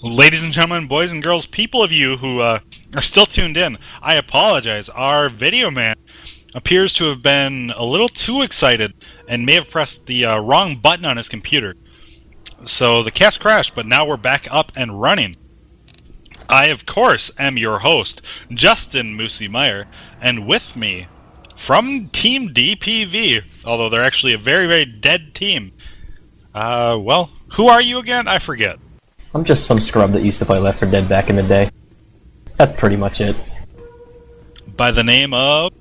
Ladies and gentlemen, boys and girls, people of you who are still tuned in, I apologize. Our video man appears to have been a little too excited and may have pressed the wrong button on his computer. So the cast crashed, but now we're back up and running. I, of course, am your host, Justin Moosey Meyer, and with me, from Team DPV, although they're actually a very, very dead team. Well, who are you again? I forget. I'm just some scrub that used to play Left 4 Dead back in the day. That's pretty much it. By the name of...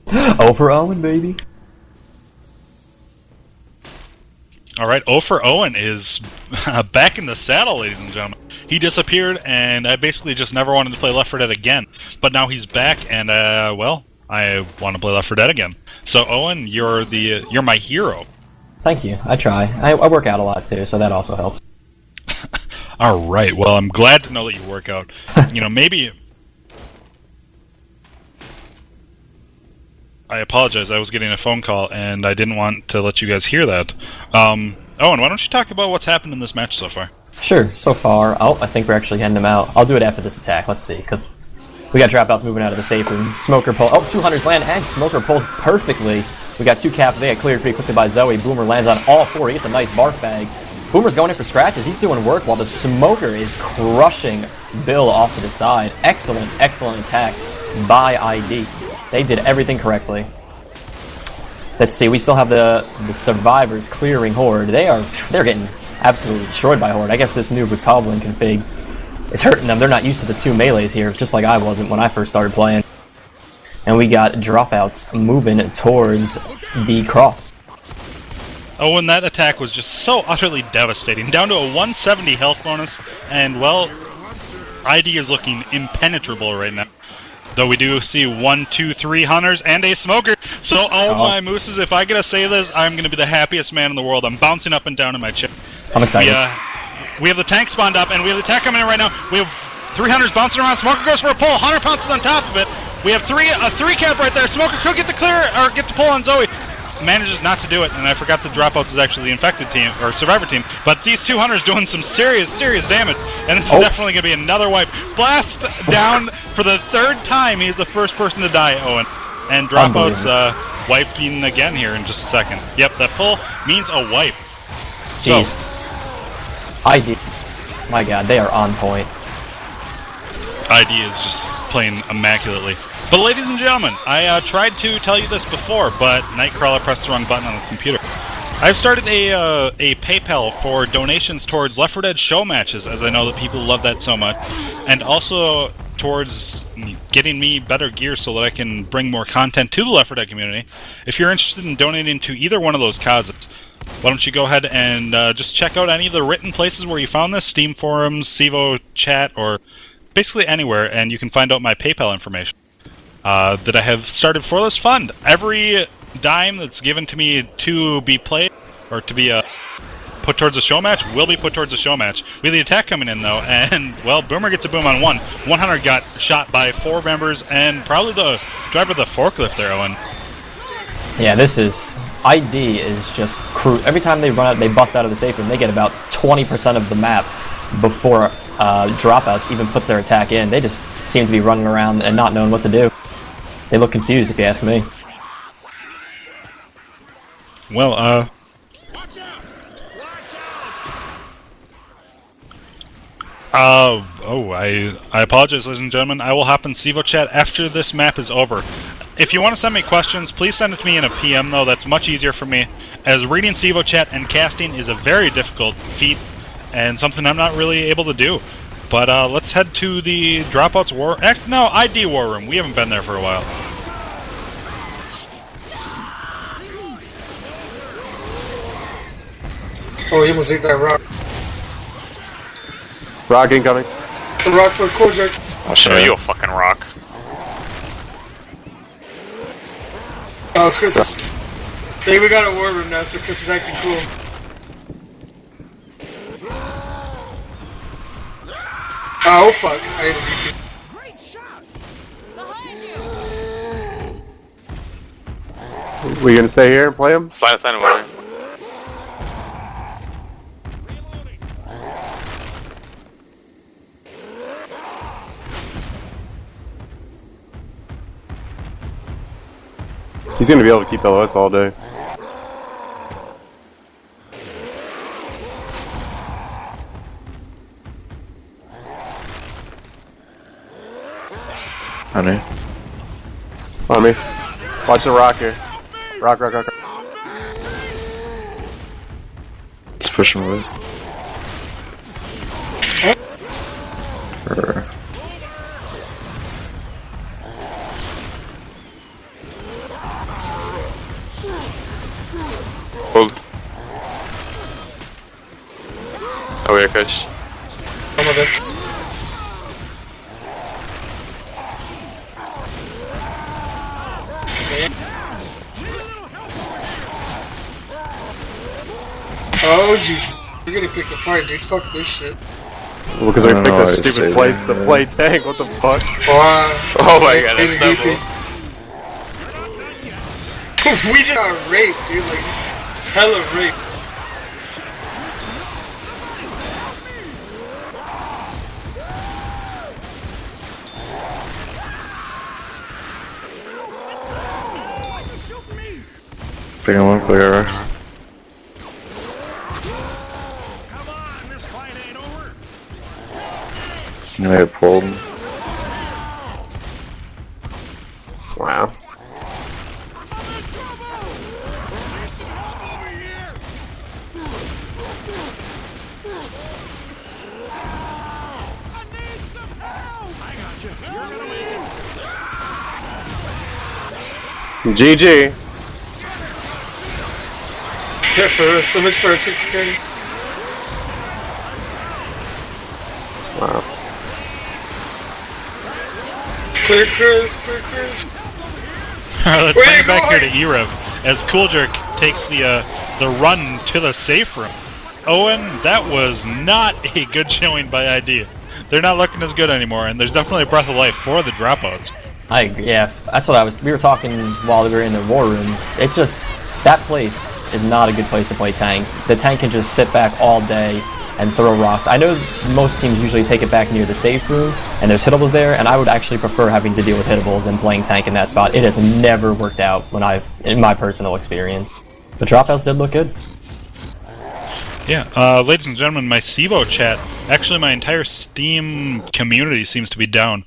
Over Owen, baby. Alright, Ofer Owen is back in the saddle, ladies and gentlemen. He disappeared, and I basically just never wanted to play Left 4 Dead again. But now he's back, and, well, I want to play Left 4 Dead again. So, Owen, you're my hero. Thank you. I try. I work out a lot, too, so that also helps. Alright, well, I'm glad to know that you work out. You know, maybe... I apologize, I was getting a phone call, and I didn't want to let you guys hear that. Owen, why don't you talk about what's happened in this match so far? Sure, so far... Oh, I think we're actually heading them out. I'll do it after this attack, let's see, because we got dropouts moving out of the safe room. Smoker pull... Oh, 2 hunters land, and Smoker pulls perfectly. We got 2 cap, they get cleared pretty quickly by Zoe. Boomer lands on all 4, he gets a nice barf bag. Boomer's going in for scratches, he's doing work while the Smoker is crushing Bill off to the side. Excellent, excellent attack by ID. They did everything correctly. Let's see, we still have the survivors clearing Horde. They're getting absolutely destroyed by Horde. I guess this new Brutalblin config is hurting them. They're not used to the 2 melees here, just like I wasn't when I first started playing. And we got dropouts moving towards the cross. Oh, and that attack was just so utterly devastating. Down to a 170 health bonus, and, well, ID is looking impenetrable right now. Though we do see 1, 2, 3 hunters and a smoker. So, my mooses, if I get to say this, I'm going to be the happiest man in the world. I'm bouncing up and down in my chair. I'm excited. We have the tank spawned up, and we have the attack coming in right now. We have 3 hunters bouncing around. Smoker goes for a pull. Hunter pounces on top of it. We have a 3 cap right there. Smoker could get the clear, or get the pull on Zoe. Manages not to do it, and I forgot the dropouts is actually the infected team, or survivor team. But these 2 hunters doing some serious, serious damage, and this is definitely going to be another wipe. Blast down for the 3rd time. He's the first person to die, Owen. And dropouts wiping again here in just a second. Yep, that pull means a wipe. Jeez. So, ID. My god, they are on point. ID is just playing immaculately. But ladies and gentlemen, I tried to tell you this before, but Nightcrawler pressed the wrong button on the computer. I've started a PayPal for donations towards Left 4 Dead show matches, as I know that people love that so much, and also towards getting me better gear so that I can bring more content to the Left 4 Dead community. If you're interested in donating to either one of those causes, why don't you go ahead and just check out any of the written places where you found this, Steam forums, Cevo chat, or basically anywhere, and you can find out my PayPal information. That I have started for this fund. Every dime that's given to me to be played, or to be put towards a show match, will be put towards a show match. We have the attack coming in, though, and, well, Boomer gets a boom on 1. 100 got shot by 4 members, and probably the driver of the forklift there, Owen. Yeah, this is... ID is just every time they run out, they bust out of the safe room, they get about 20% of the map before dropouts even puts their attack in. They just seem to be running around and not knowing what to do. They look confused, if you ask me. Well, I apologize, ladies and gentlemen. I will hop in Cevo chat after this map is over. If you want to send me questions, please send it to me in a PM, though. That's much easier for me, as reading Cevo chat and casting is a very difficult feat, and something I'm not really able to do. But let's head to the Dropouts ID War Room. We haven't been there for a while. Oh, he almost ate that rock. Rock incoming. The rock for a Kojak. I'll show you a fucking rock. Oh, Chris. Hey, we got a war room now, so Chris is acting cool. Oh, fuck. I hit a DP. Great shot! Behind you! We gonna stay here and play him? Slide him over. He's gonna be able to keep LOS all day. Honey. On me. Watch the rock here. Rock, rock, rock, rock. Let's push him away. Hold. Oh yeah, catch. I'm of it. Oh jeez, we're getting picked apart, dude. Fuck this shit. Well, because we I don't picked know, the I stupid say place that, to play tank. What the fuck? Wow. Oh my god, that's DP. double. We just got raped, dude. Like, hella raped. Picking one clear Rex. And I get pulled. Wow. GG. Yeah, for so much for a 6K. Wow. Clear Chris, clear Chris. Let's Where bring you it back here going? to e-rev as Cool Jerk takes the run to the safe room. Owen, that was not a good showing by Idea. They're not looking as good anymore, and there's definitely a breath of life for the dropouts. I agree, yeah, that's what we were talking while we were in the war room. It's just, that place is not a good place to play tank. The tank can just sit back all day and throw rocks. I know most teams usually take it back near the safe room, and there's hittables there, and I would actually prefer having to deal with hittables than playing tank in that spot. It has never worked out in my personal experience. The dropouts did look good. Yeah, ladies and gentlemen, my Cevo chat, actually my entire Steam community seems to be down.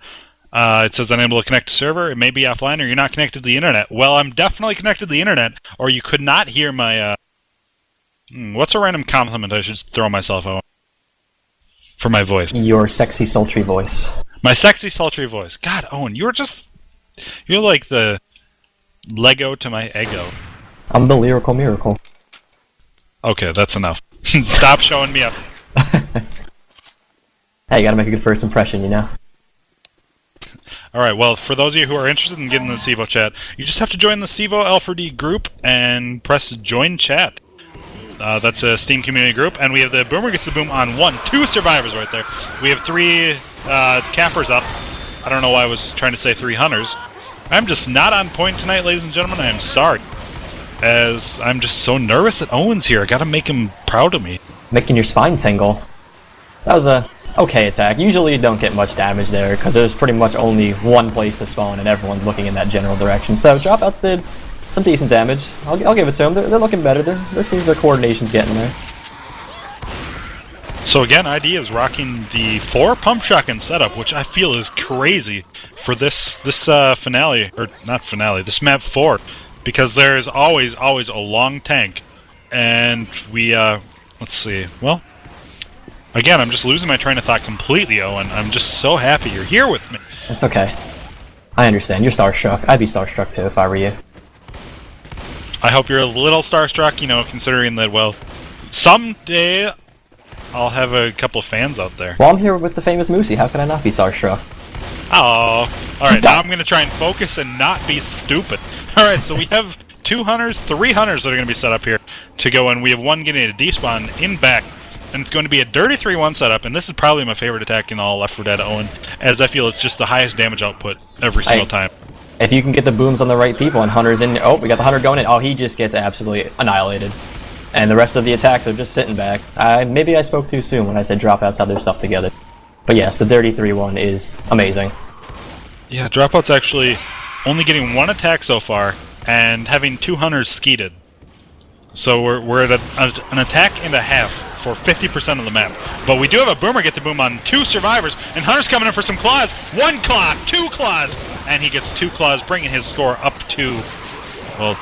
It says unable to connect to server, it may be offline, or you're not connected to the internet. Well, I'm definitely connected to the internet, or you could not hear my, what's a random compliment I should throw myself out for my voice? Your sexy, sultry voice. My sexy, sultry voice. God, Owen, you're like the Lego to my ego. I'm the lyrical miracle. Okay, that's enough. Stop showing me up. Hey, you gotta make a good first impression, you know? Alright, well, for those of you who are interested in getting the Cevo chat, you just have to join the Cevo L4D group and press join chat. That's a Steam community group, and we have the Boomer Gets the Boom on 2 survivors right there. We have 3 cappers up. I don't know why I was trying to say 3 hunters. I'm just not on point tonight, ladies and gentlemen. I am sorry. As I'm just so nervous that Owen's here. I gotta make him proud of me. Making your spine tingle. That was a okay attack. Usually you don't get much damage there, because there's pretty much only one place to spawn and everyone's looking in that general direction. So dropouts did some decent damage. I'll give it to them. They're looking better. There seems their coordination's getting there. So again, ID is rocking the 4 pump shotgun setup, which I feel is crazy for this finale, or not finale, this map 4, because there is always a long tank, and we let's see. Well, again, I'm just losing my train of thought completely, Owen. I'm just so happy you're here with me. It's okay. I understand. You're starstruck. I'd be starstruck too if I were you. I hope you're a little starstruck, you know, considering that, well, someday I'll have a couple of fans out there. Well, I'm here with the famous Moosey. How can I not be starstruck? Oh, alright, now I'm going to try and focus and not be stupid. Alright, so we have 2 hunters, 3 hunters that are going to be set up here to go in. We have 1 getting a despawn in back, and it's going to be a dirty 3-1 setup, and this is probably my favorite attack in all Left 4 Dead, Owen, as I feel it's just the highest damage output every single time. If you can get the booms on the right people and hunters in... Oh, we got the hunter going in. Oh, he just gets absolutely annihilated. And the rest of the attacks are just sitting back. Maybe I spoke too soon when I said dropouts have their stuff together. But yes, the dirty 3-1 is amazing. Yeah, Dropout's actually only getting 1 attack so far, and having 2 hunters skeeted. So we're at an attack and a half for 50% of the map. But we do have a boomer get the boom on 2 survivors, and Hunter's coming in for some claws. 1 claw, 2 claws, and he gets 2 claws, bringing his score up to, well,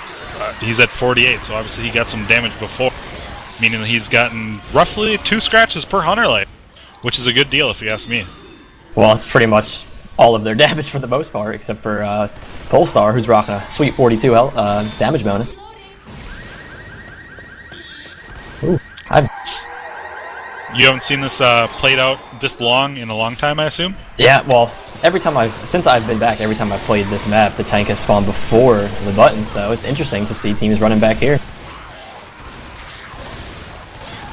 he's at 48, so obviously he got some damage before, meaning that he's gotten roughly 2 scratches per Hunter life, which is a good deal if you ask me. Well, it's pretty much all of their damage for the most part, except for Polestar, who's rocking a sweet 42 damage bonus. Ooh, You haven't seen this played out this long in a long time, I assume? yeah, well, since I've been back, every time I've played this map, the tank has spawned before the button, so it's interesting to see teams running back here.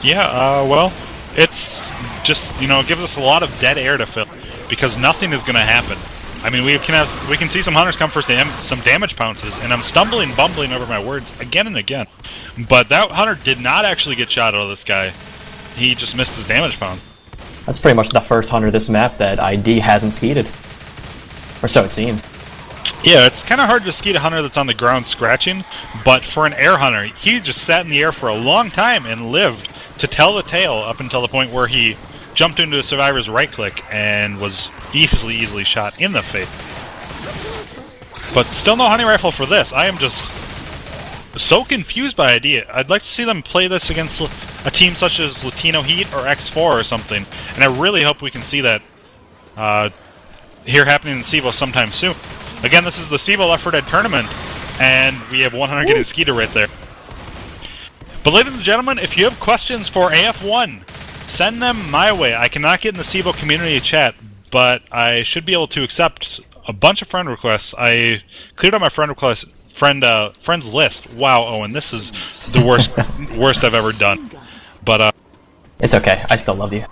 Yeah, well, it's just, you know, it gives us a lot of dead air to fill, because nothing is going to happen. I mean, we can see some Hunters come for some damage pounces, and I'm bumbling over my words again and again. But that Hunter did not actually get shot out of this guy. He just missed his damage pound. That's pretty much the first Hunter this map that ID hasn't skeeted. Or so it seems. Yeah, it's kind of hard to skeet a Hunter that's on the ground scratching, but for an air Hunter, he just sat in the air for a long time and lived to tell the tale up until the point where he jumped into a survivor's right click and was easily shot in the face. But still no hunting rifle for this. I am just so confused by idea. I'd like to see them play this against a team such as Latino Heat or X4 or something, and I really hope we can see that here happening in CEVO sometime soon. Again, this is the CEVO Left 4 Dead tournament, and we have 100 getting Skeeter right there. But ladies and gentlemen, if you have questions for AF1, send them my way. I cannot get in the CEVO community chat, but I should be able to accept a bunch of friend requests. I cleared out my friends list. Wow, Owen, this is the worst I've ever done. But it's okay. I still love you.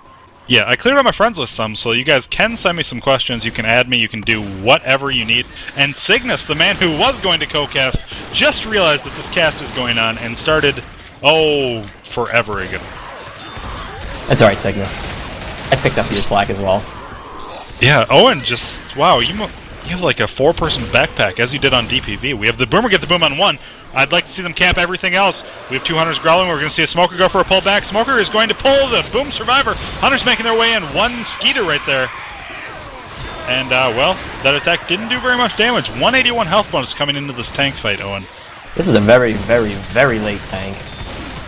yeah, I cleared out my friends list some, so you guys can send me some questions. You can add me. You can do whatever you need. And Cygnus, the man who was going to co-cast, just realized that this cast is going on and started, forever ago. It's alright, Cygnus. I picked up your slack as well. Yeah, Owen just, wow, you have like a 4-person backpack, as you did on DPV. We have the Boomer get the boom on 1. I'd like to see them cap everything else. We have 2 Hunters growling. We're going to see a Smoker go for a pullback. Smoker is going to pull the Boom Survivor. Hunters making their way in. 1 Skeeter right there. And, well, that attack didn't do very much damage. 181 health bonus coming into this tank fight, Owen. This is a very, very, very late tank.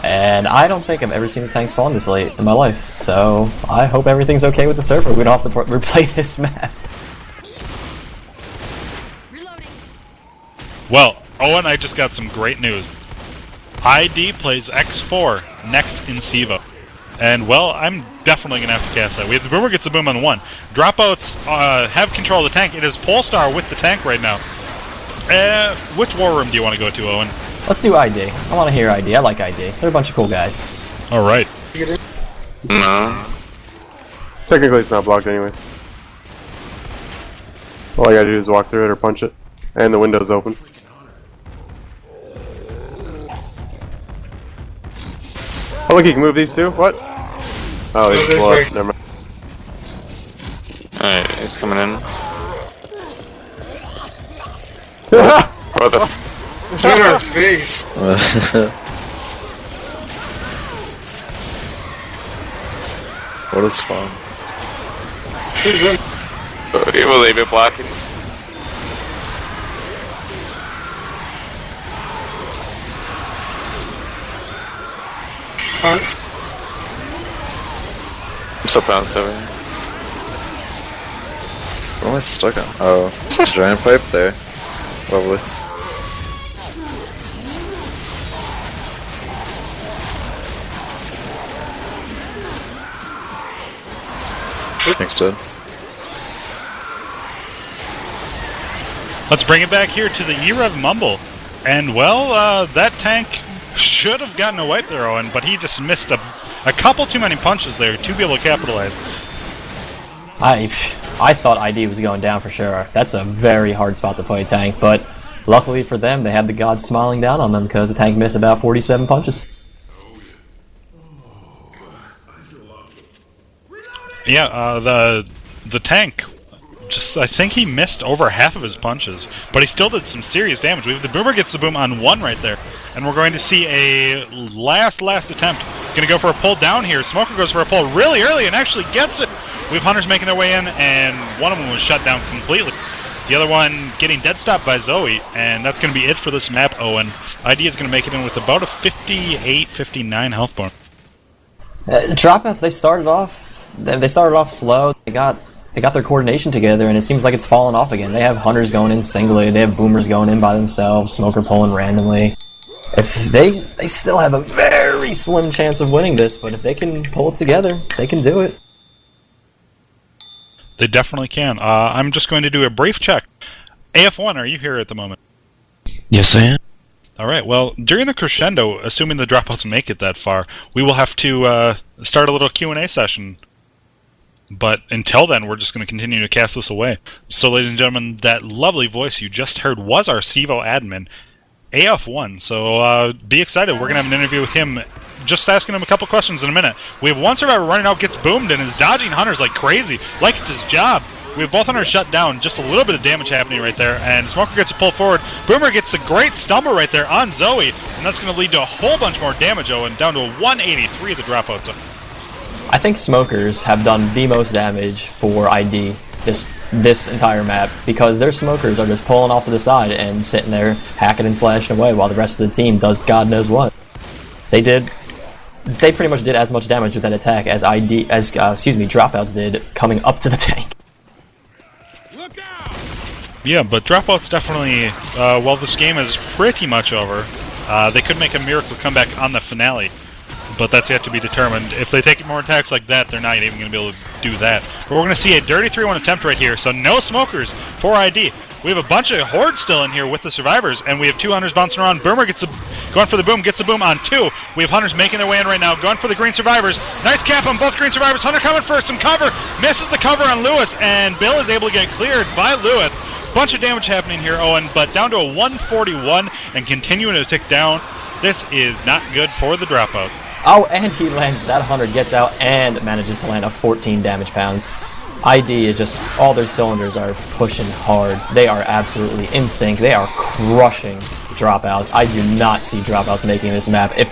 And I don't think I've ever seen a tank spawn this late in my life. So I hope everything's okay with the server. We don't have to replay this map. Reloading. Well, Owen, I just got some great news. ID plays X4 next in CEVO. And, well, I'm definitely going to have to cast that. We have the Boomer gets a boom on 1. Dropouts have control of the tank. It is Polestar with the tank right now. Which war room do you want to go to, Owen? Let's do ID. I want to hear ID. I like ID. They're a bunch of cool guys. Alright. No. Technically, it's not blocked anyway. All I gotta do is walk through it or punch it. And the window's open. Oh, look, you can move these two? What? Oh, they just blow up. Never mind. Alright, he's coming in. What the f- Get in our face. What a spawn. He's in. He will leave it blocking. Hunts. I'm so bounced over here. What am I stuck on? Oh, giant pipe there. Lovely. Thanks, dude. Let's bring it back here to the e-rev mumble. And, well, that tank should have gotten a wipe there, Owen, but he just missed a couple too many punches there to be able to capitalize. I thought ID was going down for sure. That's a very hard spot to play a tank, but luckily for them, they had the gods smiling down on them because the tank missed about 47 punches. Yeah, the tank I think he missed over half of his punches, but he still did some serious damage. We have the Boomer gets the boom on 1 right there, and we're going to see a last attempt. Going to go for a pull down here. Smoker goes for a pull really early and actually gets it. We have Hunters making their way in, and one of them was shut down completely. The other one getting dead stopped by Zoe, and that's going to be it for this map, Owen. ID is going to make it in with about a 58, 59 health bar. Dropouts, they started off slow. They got their coordination together, and it seems like it's fallen off again. They have Hunters going in singly, they have Boomers going in by themselves, Smoker pulling randomly. If they still have a very slim chance of winning this, but if they can pull it together, they can do it. They definitely can. I'm just going to do a brief check. AF1, are you here at the moment? Yes, I am. Alright, well, during the crescendo, assuming the dropouts make it that far, we will have to start a little Q&A session. But until then, we're just going to continue to cast this away. So, ladies and gentlemen, that lovely voice you just heard was our Cevo admin, AF1. So, be excited. We're going to have an interview with him, just asking him a couple questions in a minute. We have one survivor running out, gets boomed, and is dodging Hunters like crazy, like it's his job. We have both Hunters shut down, just a little bit of damage happening right there, and Smoker gets a pull forward. Boomer gets a great stumble right there on Zoe, and that's going to lead to a whole bunch more damage, Owen, down to a 183 of the dropouts. I think Smokers have done the most damage for ID this entire map, because their Smokers are just pulling off to the side and sitting there hacking and slashing away while the rest of the team does God knows what. They pretty much did as much damage with that attack as Dropouts did coming up to the tank. Yeah, but Dropouts definitely, while this game is pretty much over, they could make a miracle comeback on the finale. But that's yet to be determined. If they take more attacks like that, they're not even going to be able to do that. But we're going to see a dirty 3-1 attempt right here, so no Smokers for ID. We have a bunch of Hordes still in here with the survivors, and we have 2 Hunters bouncing around. Boomer going for the boom, gets the boom on 2. We have Hunters making their way in right now, going for the green survivors. Nice cap on both green survivors. Hunter coming for some cover, misses the cover on Lewis, and Bill is able to get cleared by Lewis. Bunch of damage happening here, Owen, but down to a 141 and continuing to tick down. This is not good for the dropout. Oh, and he lands that Hunter, gets out, and manages to land a 14 damage pounds. ID is just, all their cylinders are pushing hard. They are absolutely in sync. They are crushing dropouts. I do not see dropouts making this map. I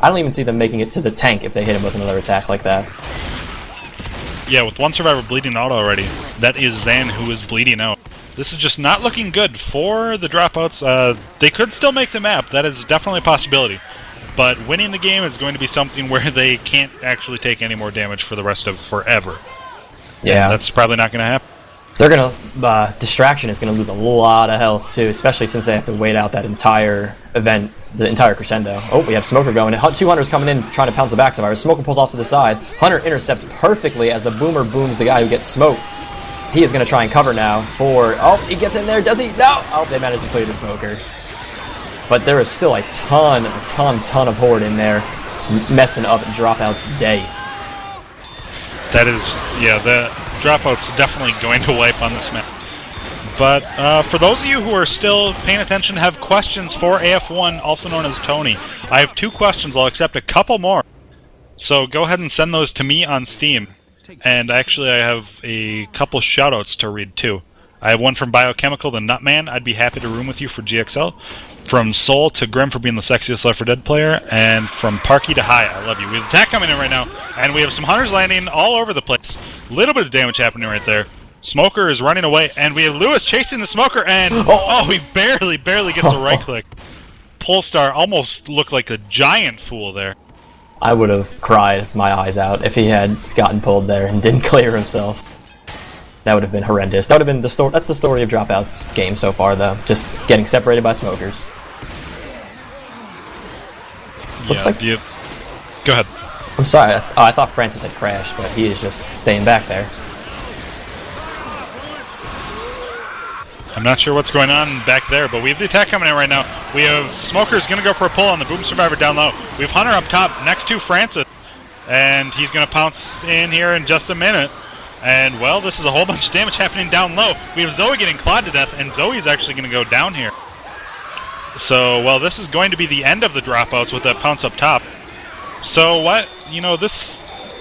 don't even see them making it to the tank if they hit him with another attack like that. Yeah, with one survivor bleeding out already. That is Zan who is bleeding out. This is just not looking good for the dropouts. They could still make the map. That is definitely a possibility. But winning the game is going to be something where they can't actually take any more damage for the rest of forever. Yeah. And that's probably not going to happen. They're gonna, Distraction is gonna lose a lot of health too, especially since they have to wait out that entire event, the entire crescendo. Oh, we have Smoker going. 2 Hunters coming in, trying to pounce the back survivor. Smoker pulls off to the side. Hunter intercepts perfectly as the Boomer booms the guy who gets smoked. He is gonna try and cover now for, oh, he gets in there, does he? No! Oh, they managed to clear the Smoker. But there is still a ton of Horde in there messing up Dropout's day. That is, yeah, the Dropout's definitely going to wipe on this map. But for those of you who are still paying attention, have questions for AF1, also known as Tony, I have 2 questions. I'll accept a couple more. So go ahead and send those to me on Steam. And actually, I have a couple shoutouts to read too. I have one from Biochemical, the Nutman. I'd be happy to room with you for GXL. From Soul to Grim for being the sexiest Left 4 Dead player. And from Parky to Hi, I love you. We have attack coming in right now. And we have some Hunters landing all over the place. Little bit of damage happening right there. Smoker is running away. And we have Lewis chasing the Smoker. And, oh, he barely gets a right click. Polestar almost looked like a giant fool there. I would have cried my eyes out if he had gotten pulled there and didn't clear himself. That would have been horrendous. That would have been the story. That's the story of Dropout's game so far, though. Just getting separated by Smokers. Looks like. Go ahead. I'm sorry. I thought Francis had crashed, but he is just staying back there. I'm not sure what's going on back there, but we have the attack coming in right now. We have Smokers going to go for a pull on the Boom Survivor down low. We have Hunter up top next to Francis, and he's going to pounce in here in just a minute. And, well, this is a whole bunch of damage happening down low. We have Zoe getting clawed to death, and Zoe's actually going to go down here. So, well, this is going to be the end of the dropouts with that pounce up top. So, what? You know, this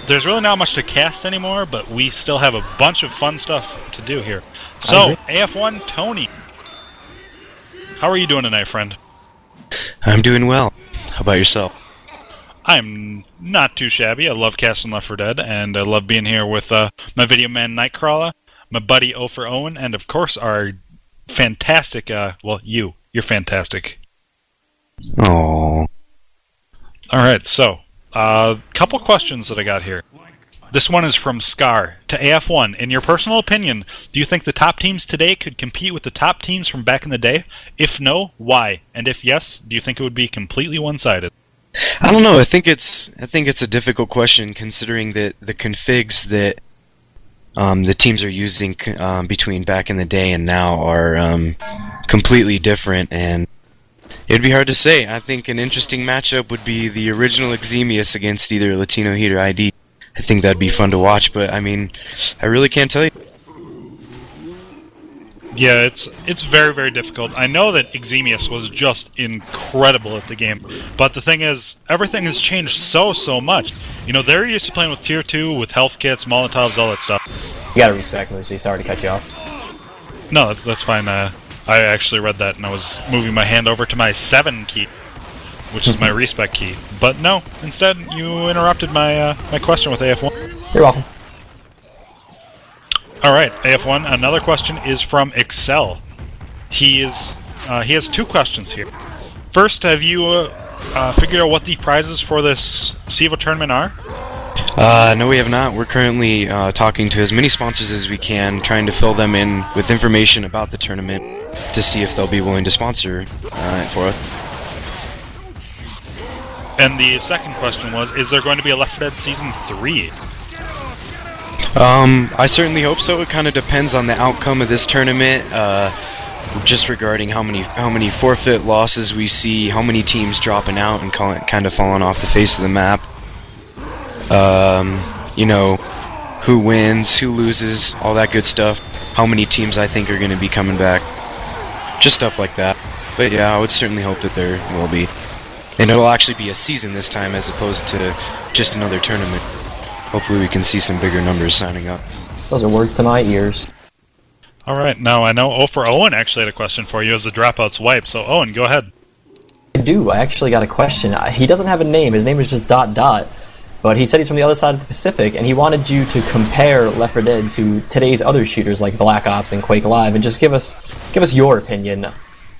there's really not much to cast anymore, but we still have a bunch of fun stuff to do here. I So, agree. AF1 Tony, how are you doing tonight, friend? I'm doing well. How about yourself? I'm not too shabby. I love casting Left 4 Dead, and I love being here with my video man Nightcrawler, my buddy 1104, and of course our fantastic, you're fantastic. Oh. Alright, so, couple questions that I got here. This one is from Scar to AF1. In your personal opinion, do you think the top teams today could compete with the top teams from back in the day? If no, why? And if yes, do you think it would be completely one-sided? I don't know. I think it's a difficult question considering that the configs that the teams are using between back in the day and now are completely different, and it'd be hard to say. I think an interesting matchup would be the original Exemius against either Latino Heat or ID. I think that'd be fun to watch, but I mean, I really can't tell you. Yeah, it's very, very difficult. I know that Exemius was just incredible at the game, but the thing is, everything has changed so much. You know, they're used to playing with Tier 2, with health kits, Molotovs, all that stuff. You gotta respect Lucy. Sorry to cut you off. No, that's fine. I actually read that, and I was moving my hand over to my 7 key, which is my respec key. But no, instead, you interrupted my my question with AF1. You're welcome. Alright, AF1, another question is from Excel. He has 2 questions here. First, have you figured out what the prizes for this CEVO tournament are? No, we have not. We're currently talking to as many sponsors as we can, trying to fill them in with information about the tournament to see if they'll be willing to sponsor it for us. And the second question was, is there going to be a Left 4 Dead Season 3? I certainly hope so. It kind of depends on the outcome of this tournament, just regarding how many forfeit losses we see, how many teams dropping out and kind of falling off the face of the map. You know, who wins, who loses, all that good stuff. How many teams I think are going to be coming back. Just stuff like that. But yeah, I would certainly hope that there will be. And it'll actually be a season this time as opposed to just another tournament. Hopefully we can see some bigger numbers signing up. Those are words to my ears. Alright, now I know Owen actually had a question for you as the Dropout's wipe, so Owen, go ahead. I do. I actually got a question. He doesn't have a name. His name is just ... But he said he's from the other side of the Pacific, and he wanted you to compare Left 4 Dead to today's other shooters like Black Ops and Quake Live, and just give us your opinion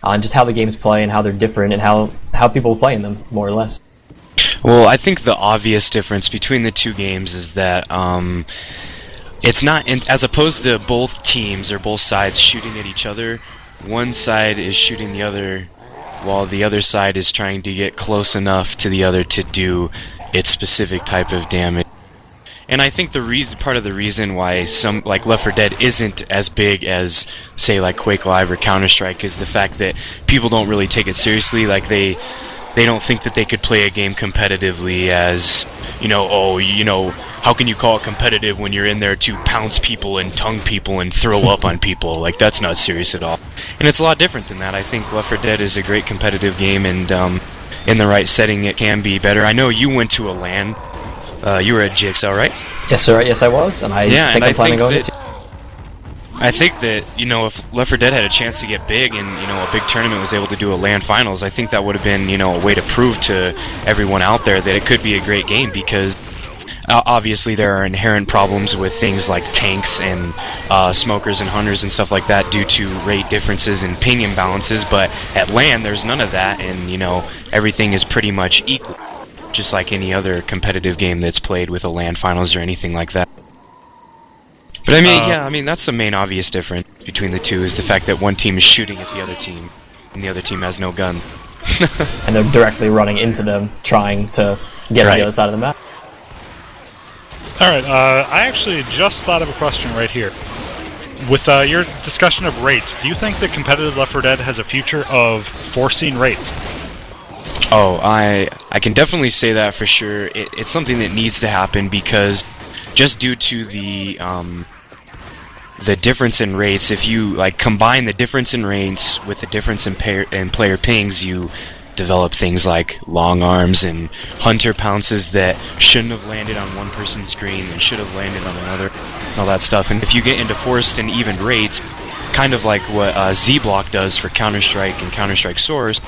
on just how the games play and how they're different and how people play in them, more or less. Well, I think the obvious difference between the two games is that it's not, as opposed to both teams or both sides shooting at each other, one side is shooting the other while the other side is trying to get close enough to the other to do its specific type of damage. And I think part of the reason why some like Left 4 Dead isn't as big as say like Quake Live or Counter-Strike is the fact that people don't really take it seriously. Like they don't think that they could play a game competitively as, how can you call it competitive when you're in there to pounce people and tongue people and throw up on people? Like, that's not serious at all. And it's a lot different than that. I think Left 4 Dead is a great competitive game, and in the right setting it can be better. I know you went to a LAN. You were at Jigsaw, right? Yes, sir. Yes, I was, and I'm planning on going this year. I think that, if Left 4 Dead had a chance to get big and, a big tournament was able to do a LAN finals, I think that would have been, a way to prove to everyone out there that it could be a great game, because obviously there are inherent problems with things like tanks and smokers and hunters and stuff like that due to rate differences and ping imbalances, but at LAN there's none of that, and, everything is pretty much equal, just like any other competitive game that's played with a LAN finals or anything like that. But I mean, that's the main obvious difference between the two, is the fact that one team is shooting at the other team, and the other team has no gun. And they're directly running into them, trying to get to the other side of the map. Alright, I actually just thought of a question right here. With your discussion of rates, do you think that competitive Left 4 Dead has a future of forcing rates? Oh, I can definitely say that for sure. It's something that needs to happen, because just due to the difference in rates, if you combine the difference in rates with the difference in player pings, you develop things like long arms and hunter pounces that shouldn't have landed on one person's screen and should have landed on another, all that stuff. And if you get into forced and evened rates, kind of like what Z-Block does for Counter-Strike and Counter-Strike Source,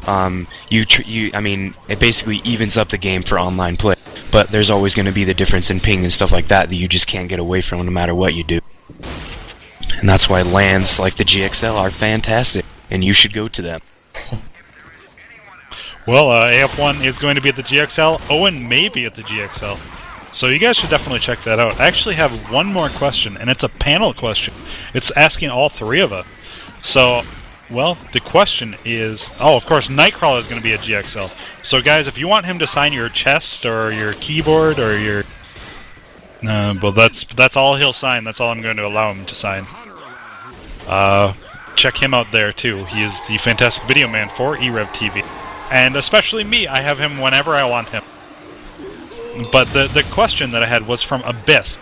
it basically evens up the game for online play. But there's always going to be the difference in ping and stuff like that you just can't get away from no matter what you do. And that's why LANs like the GXL are fantastic, and you should go to them. Well, AF1 is going to be at the GXL. Owen may be at the GXL. So you guys should definitely check that out. I actually have one more question, and it's a panel question. It's asking all three of us. So, well, the question is... Oh, of course, Nightcrawler is going to be at GXL. So, guys, if you want him to sign your chest or your keyboard or your... well, that's all he'll sign. That's all I'm going to allow him to sign. Check him out there, too. He is the fantastic video man for e-rev TV. And especially me, I have him whenever I want him. But the question that I had was from Abyss.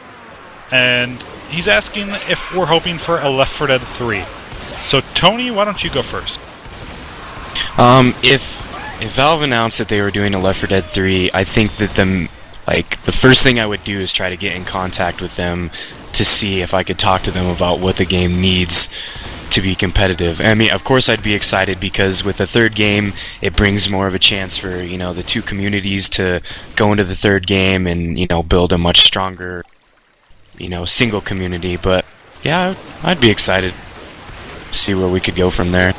And he's asking if we're hoping for a Left 4 Dead 3. So, Tony, why don't you go first? If Valve announced that they were doing a Left 4 Dead 3, I think that the first thing I would do is try to get in contact with them to see if I could talk to them about what the game needs to be competitive. I mean, of course I'd be excited because with the third game, it brings more of a chance for, the two communities to go into the third game and, build a much stronger, single community. But, yeah, I'd be excited to see where we could go from there.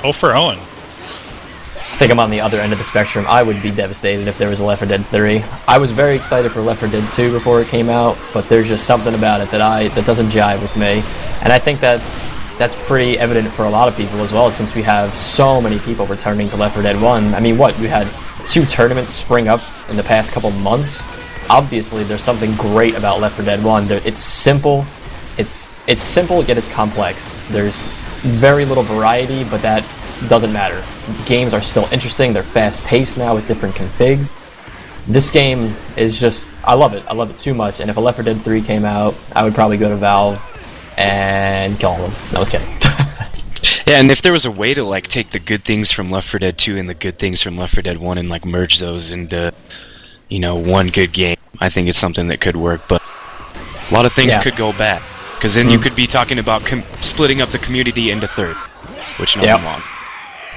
Oh, for Owen. I think I'm on the other end of the spectrum. I would be devastated if there was a Left 4 Dead 3. I was very excited for Left 4 Dead 2 before it came out, but there's just something about it that doesn't jive with me. And I think that's pretty evident for a lot of people as well, since we have so many people returning to Left 4 Dead 1. I mean, we had 2 tournaments spring up in the past couple months. Obviously, there's something great about Left 4 Dead 1. It's simple. It's simple, yet it's complex. There's very little variety, but that doesn't matter. Games are still interesting. They're fast-paced now with different configs. This game is just... I love it. I love it too much. And if a Left 4 Dead 3 came out, I would probably go to Valve and kill them. No, I was kidding. Yeah, and if there was a way to take the good things from Left 4 Dead 2 and the good things from Left 4 Dead 1 and merge those into, one good game, I think it's something that could work. But a lot of things could go bad, because then you could be talking about splitting up the community into third, which no one wants.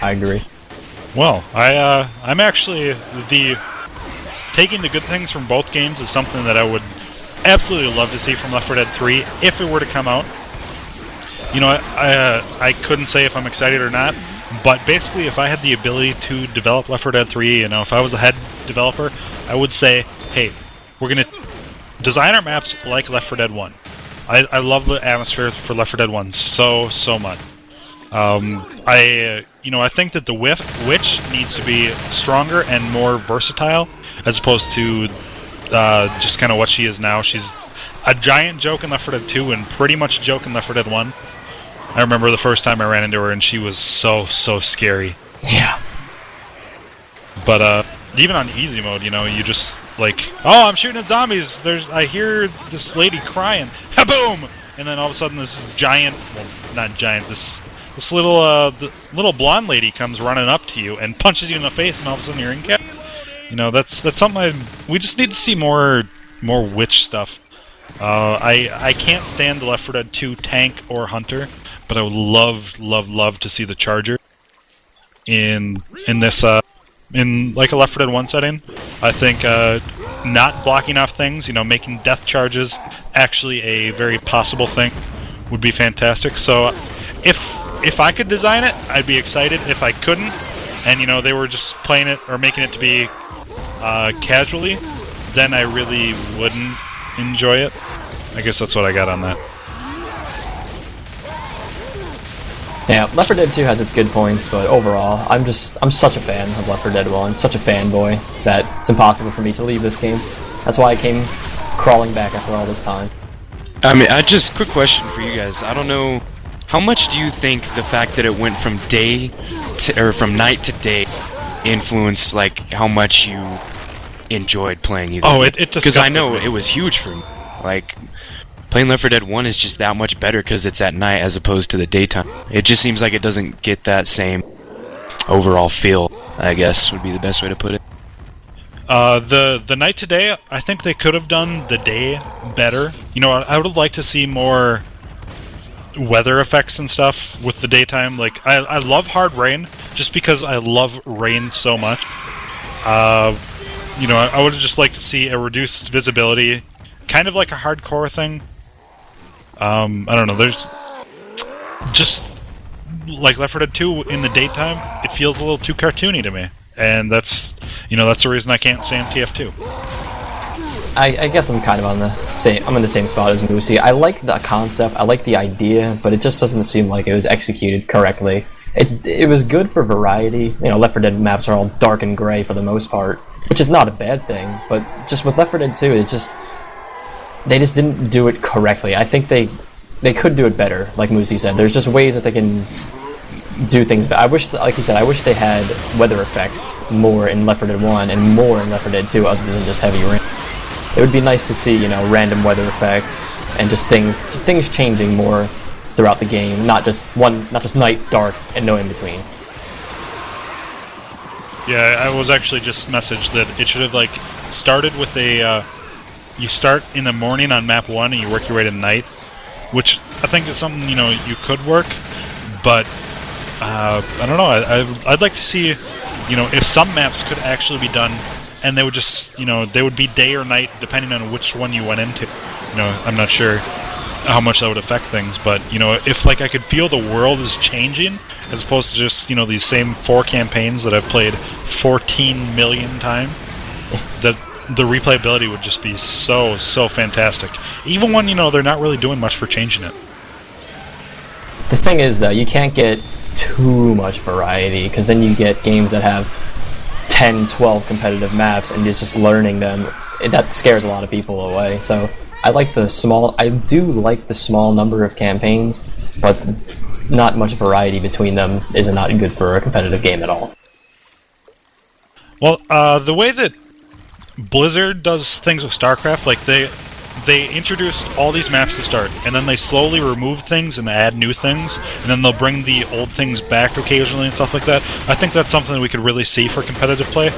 I agree. Well, I'm actually taking the good things from both games is something that I would absolutely love to see from Left 4 Dead 3 if it were to come out. I couldn't say if I'm excited or not, but basically if I had the ability to develop Left 4 Dead 3, if I was the head developer, I would say, hey, we're going to design our maps like Left 4 Dead 1. I love the atmosphere for Left 4 Dead 1 so much. I think that the witch needs to be stronger and more versatile, as opposed to just kind of what she is now. She's a giant joke in Left 4 Dead 2 and pretty much a joke in Left 4 Dead 1. I remember the first time I ran into her and she was so scary. Yeah. But even on easy mode, you just oh, I'm shooting at zombies. I hear this lady crying. Ha-boom! And then all of a sudden this giant, well, not giant, this little blonde lady comes running up to you and punches you in the face, and all of a sudden you're in cap. That's something we just need to see more witch stuff. I can't stand the Left 4 Dead 2 tank or hunter, but I would love to see the charger in this in a Left 4 Dead 1 setting. I think not blocking off things, making death charges actually a very possible thing would be fantastic. So if I could design it, I'd be excited. If I couldn't, and they were just playing it or making it to be casually, then I really wouldn't enjoy it. I guess that's what I got on that. Yeah, Left 4 Dead 2 has its good points, but overall, I'm such a fan of Left 4 Dead 1, such a fanboy, that it's impossible for me to leave this game. That's why I came crawling back after all this time. I mean, quick question for you guys. I don't know, how much do you think the fact that it went from from night to day influenced how much you enjoyed playing either? Oh, it just because I know it was huge for me. Playing Left 4 Dead 1 is just that much better because it's at night as opposed to the daytime. It just seems like it doesn't get that same overall feel, I guess, would be the best way to put it. The night today, I think they could have done the day better. You know, I would have liked to see more weather effects and stuff with the daytime. Like, I love hard rain, just because I love rain so much. You know, I would have just liked to see a reduced visibility, kind of like a hardcore thing. I don't know, there's just, like Left 4 Dead 2 in the daytime, it feels a little too cartoony to me. And that's, you know, that's the reason I can't stand TF2. I guess I'm kind of on the same. I'm in the same spot as Moosey. I like the concept. I like the idea, but it just doesn't seem like it was executed correctly. It was good for variety. You know, Left 4 Dead maps are all dark and gray for the most part, which is not a bad thing. But just with Left 4 Dead 2, they just didn't do it correctly. I think they could do it better. Like Moosey said, there's just ways that they can do things, but I wish, like you said, I wish they had weather effects more in Left 4 Dead 1 and more in Left 4 Dead 2 other than just heavy rain. It would be nice to see, you know, random weather effects and just things changing more throughout the game, not just night, dark, and no in between. Yeah, I was actually just messaged that it should have, like, started with a, you start in the morning on map 1 and you work your way to night, which I think is something, you know, you could work, but I don't know, I'd like to see, you know, if some maps could actually be done, and they would just, you know, they would be day or night, depending on which one you went into. You know, I'm not sure how much that would affect things, but, you know, if, like, I could feel the world is changing, as opposed to just, you know, these same 4 campaigns that I've played 14 million times, the replayability would just be so fantastic. Even when, you know, they're not really doing much for changing it. The thing is, though, you can't get too much variety, because then you get games that have 10, 12 competitive maps, and it's just learning them. That scares a lot of people away. So I do like the small number of campaigns, but not much variety between them is not good for a competitive game at all. Well, the way that Blizzard does things with StarCraft, like, they introduced all these maps to start, and then they slowly remove things and add new things, and then they'll bring the old things back occasionally and stuff like that. I think that's something that we could really see for competitive play.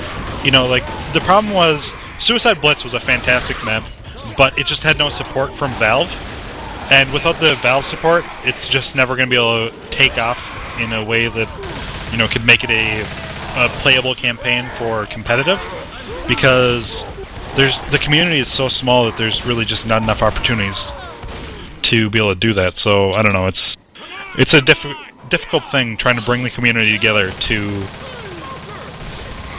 You know, like, the problem was, Suicide Blitz was a fantastic map, but it just had no support from Valve, and without the Valve support, it's just never going to be able to take off in a way that, you know, could make it a playable campaign for competitive, because the community is so small that there's really just not enough opportunities to be able to do that. So I don't know. It's a difficult thing trying to bring the community together to,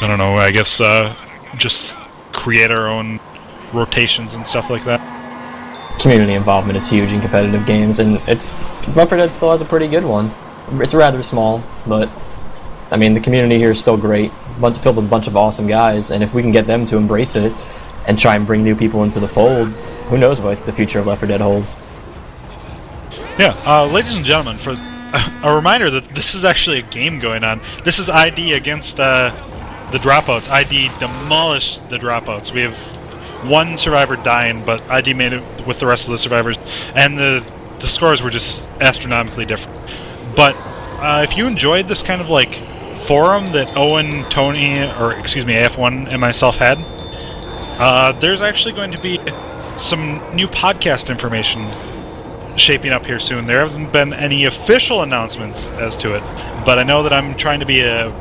I don't know, I guess just create our own rotations and stuff like that. Community involvement is huge in competitive games, and Left 4 Dead still has a pretty good one. It's rather small, but I mean, the community here is still great. Filled with a bunch of awesome guys, and if we can get them to embrace it and try and bring new people into the fold, who knows what the future of Left 4 Dead holds. Yeah, ladies and gentlemen, for a reminder that this is actually a game going on. This is ID against the Dropouts. ID demolished the Dropouts. We have one survivor dying, but ID made it with the rest of the survivors, and the scores were just astronomically different. But if you enjoyed this kind of, like, forum that Owen, Tony, AF1 and myself had, there's actually going to be some new podcast information shaping up here soon. There hasn't been any official announcements as to it, but I know that I'm trying to be a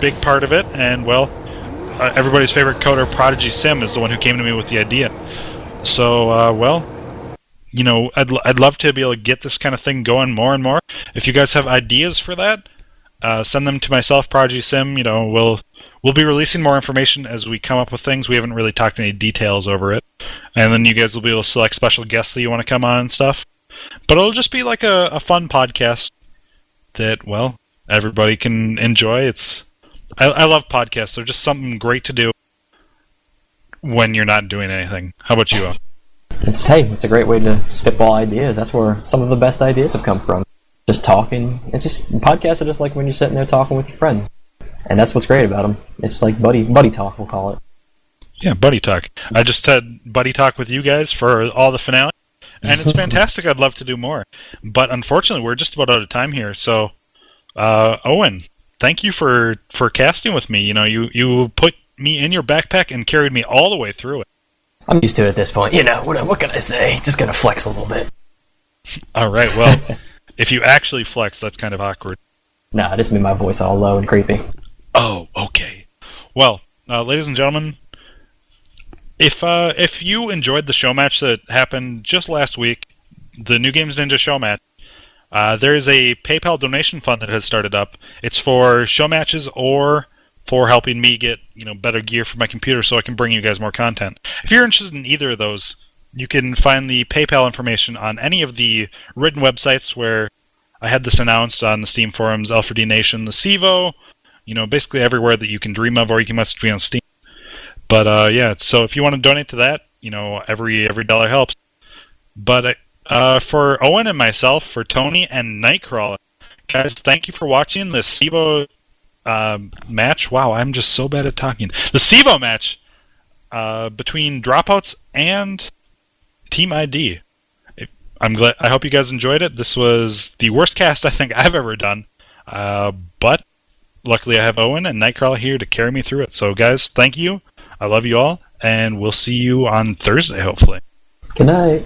big part of it, and, well, everybody's favorite coder, Prodigy Sim, is the one who came to me with the idea. So, well, you know, I'd love to be able to get this kind of thing going more and more. If you guys have ideas for that, send them to myself, Prodigy Sim. You know, we'll be releasing more information as we come up with things. We haven't really talked any details over it, and then you guys will be able to select special guests that you want to come on and stuff. But it'll just be like a fun podcast that, well, everybody can enjoy. I love podcasts. They're just something great to do when you're not doing anything. How about you, Owen? It's a great way to spitball ideas. That's where some of the best ideas have come from. Just talking. Podcasts are just like when you're sitting there talking with your friends. And that's what's great about them. It's like buddy talk, we'll call it. Yeah, buddy talk. I just had buddy talk with you guys for all the finale, and it's fantastic. I'd love to do more. But unfortunately, we're just about out of time here. So, Owen, thank you for casting with me. You know, you put me in your backpack and carried me all the way through it. I'm used to it at this point. You know, what can I say? Just gonna flex a little bit. All right, well, if you actually flex, that's kind of awkward. Nah, this made my voice all low and creepy. Oh, okay. Well, ladies and gentlemen, if you enjoyed the show match that happened just last week, the New Games Ninja show match, there is a PayPal donation fund that has started up. It's for show matches or for helping me get better gear for my computer so I can bring you guys more content. If you're interested in either of those, you can find the PayPal information on any of the written websites where I had this announced on the Steam forums, L4D Nation, the Cevo, basically everywhere that you can dream of, or you can message me on Steam. But yeah, so if you want to donate to that, every dollar helps. But for Owen and myself, for Tony and Nightcrawler, guys, thank you for watching the Cevo match. Wow, I'm just so bad at talking. The Cevo match between Dropouts and Team ID. I hope you guys enjoyed it. This was the worst cast I think I've ever done. But luckily I have Owen and Nightcrawler here to carry me through it. So guys, thank you. I love you all, and we'll see you on Thursday, hopefully. Good night.